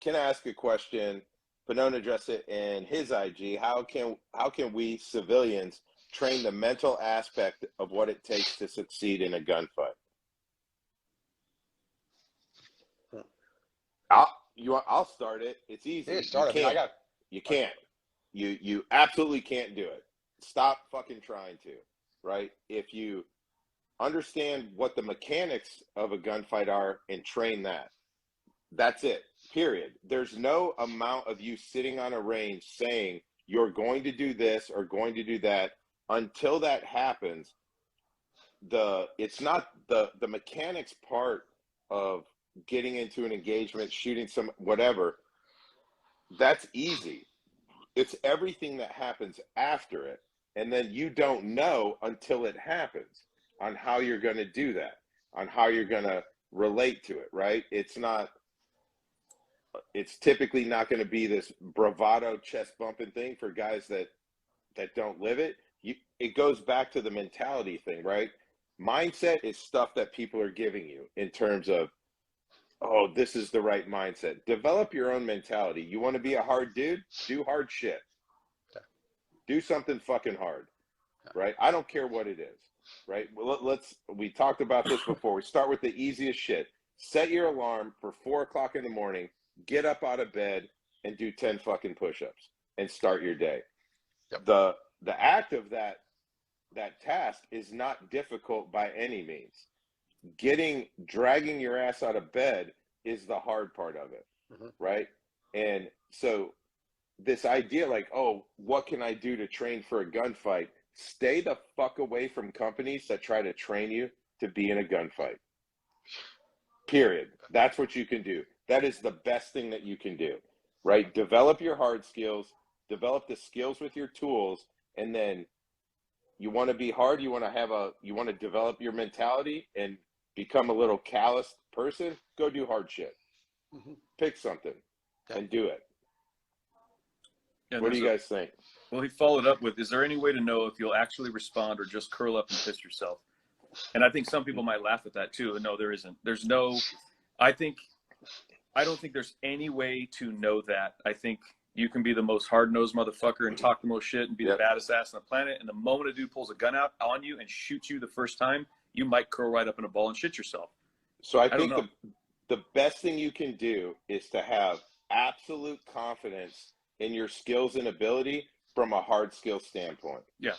can ask a question. Pannone addressed it in his IG. How can we civilians train the mental aspect of what it takes to succeed in a gunfight? I'll start it. It's easy. Yeah, start it. You absolutely can't do it. Stop fucking trying to, right? If you understand what the mechanics of a gunfight are and train that, that's it, period. There's no amount of you sitting on a range saying you're going to do this or going to do that. Until that happens, it's not the mechanics part of getting into an engagement, shooting some whatever. That's easy. It's everything that happens after it, and then you don't know until it happens on how you're going to do that, on how you're going to relate to it, right? It's typically not going to be this bravado chest bumping thing for guys that don't live it. It goes back to the mentality thing, right? Mindset is stuff that people are giving you in terms of, oh, this is the right mindset. Develop your own mentality. You want to be a hard dude? Do hard shit. Okay. Do something fucking hard, right? I don't care what it is, right? Well, we talked about this before. We start with the easiest shit. Set your alarm for 4 o'clock in the morning, get up out of bed and do 10 fucking push-ups and start your day. Yep. The act of that task is not difficult by any means. Dragging your ass out of bed is the hard part of it, right? And so this idea like, oh, what can I do to train for a gunfight? Stay the fuck away from companies that try to train you to be in a gunfight. Period. That's what you can do. That is the best thing that you can do, right? Develop your hard skills, develop the skills with your tools, and then you want to be hard, you want to develop your mentality and become a little calloused person, go do hard shit. Pick something and do it. Yeah, what do you guys think? Well, he followed up with, is there any way to know if you'll actually respond or just curl up and piss yourself? And I think some people might laugh at that too. No, there isn't. I don't think there's any way to know that. I think you can be the most hard-nosed motherfucker and talk the most shit and be the baddest ass on the planet. And the moment a dude pulls a gun out on you and shoots you the first time, you might curl right up in a ball and shit yourself. So I think the best thing you can do is to have absolute confidence in your skills and ability from a hard skill standpoint. Yeah.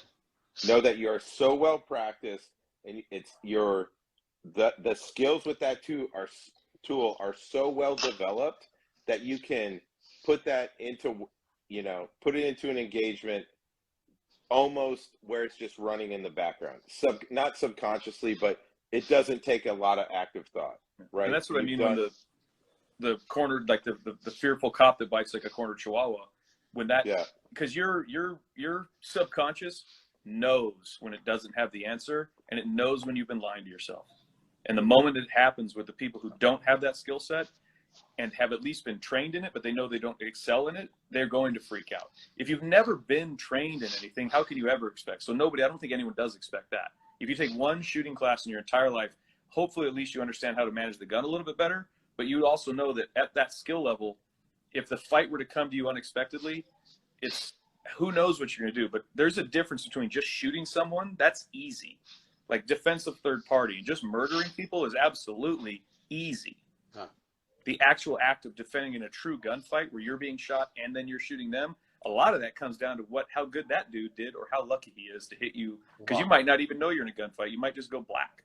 Know that you are so well practiced and the skills with that tool are so well developed that you can put that into, put it into an engagement almost where it's just running in the background. Not subconsciously, but it doesn't take a lot of active thought, right? And that's what I mean when the cornered, like the fearful cop that bites like a cornered chihuahua, when that, because your subconscious knows when it doesn't have the answer, and it knows when you've been lying to yourself. And the moment it happens with the people who don't have that skill set and have at least been trained in it, but they know they don't excel in it, they're going to freak out. If you've never been trained in anything, how can you ever expect? So I don't think anyone does expect that. If you take one shooting class in your entire life, hopefully at least you understand how to manage the gun a little bit better, but you also know that at that skill level, if the fight were to come to you unexpectedly, it's who knows what you're going to do. But there's a difference between just shooting someone, that's easy. Like defensive third party, just murdering people is absolutely easy. The actual act of defending in a true gunfight where you're being shot and then you're shooting them, a lot of that comes down to how good that dude did or how lucky he is to hit you. Because you might not even know you're in a gunfight. You might just go black.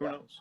Who knows?